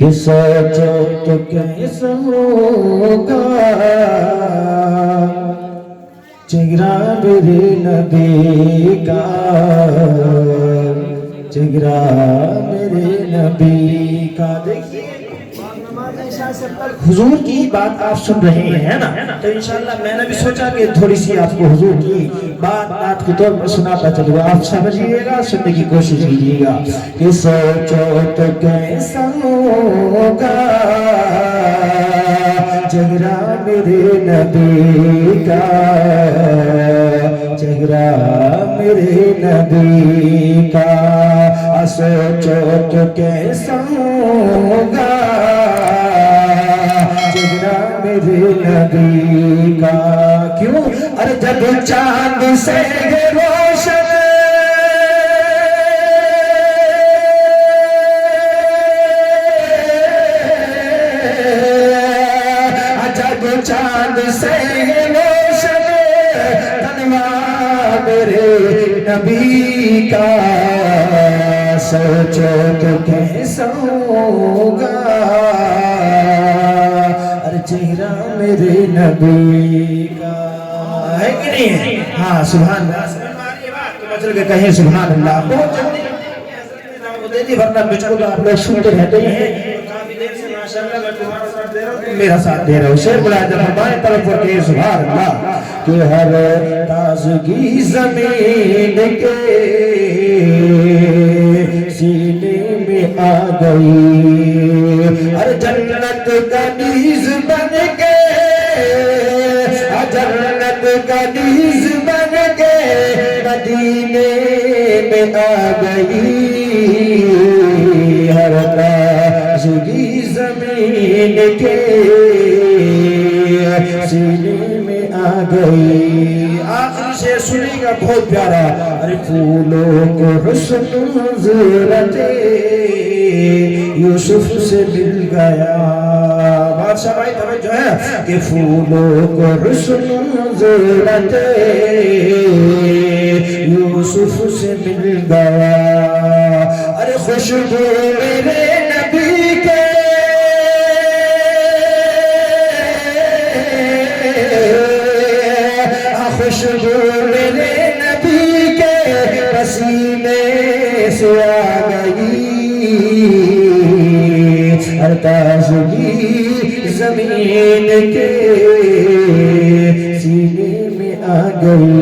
کہ سوچو تو کیسا ہوگا چہرہ میرے نبی کا، چہرہ میرے نبی کا۔ دیکھیے حضور کی بات آپ سن رہے ہیں نا، تو انشاءاللہ میں نے بھی سوچا کہ تھوڑی سی آپ کو حضور کی بات نعت کے طور پر سناتا چلوں گا، آپ سمجھیے گا، سننے کی کوشش کیجیے گا۔ کہ سوچو تو کیسا ہوگا چہرہ میرے نبی کا، چہرہ میرے نبی کا۔ سوچو تو کیسا ہوگا چہرہ میرے نبی کا۔ کیوں؟ ارے جب چاند سے روشن جب چاند سے روشن تنوا میرے نبی کا، سوچو تو کیسا ہوگا چہرہ میرے نبی کا۔ ہے کہ نہیں ہے؟ ہاں سبحان اللہ، چل کے کہیں سبحان اللہ۔ بہت جلدی دیتی ورنہ مجھ کو آپ لوگ سنتے رہتے ہیں، کافی دیر سے ماشاءاللہ میں تمہارا ساتھ دے رہا ہوں، میرا ساتھ دے رہا ہوں۔ شیر بلائے جب ہمارے طرف پر کہ سبحان اللہ، کہ ہر تازگی زمین کے سینے میں آ گئی، ہر جنت کا نیز بن کے، جنت کا نیز بن کے مدینے میں آ گئی، ہر تازگی زمین کے سینے میں آ گئی۔ آخری سے سنی گا بہت پیارا، ارے پھولوں کو حسن حضرت یوسف سے مل گیا۔ بادشاہ بھائی توجہ ہے کہ پھولوں کو حسن حضرت یوسف سے مل گیا، ارے خوشبو میرے نبی کے، خوشبو میرے نبی کے پسینے سے آ گئی، ہر تازگی زمین کے سینے میں آ گئی۔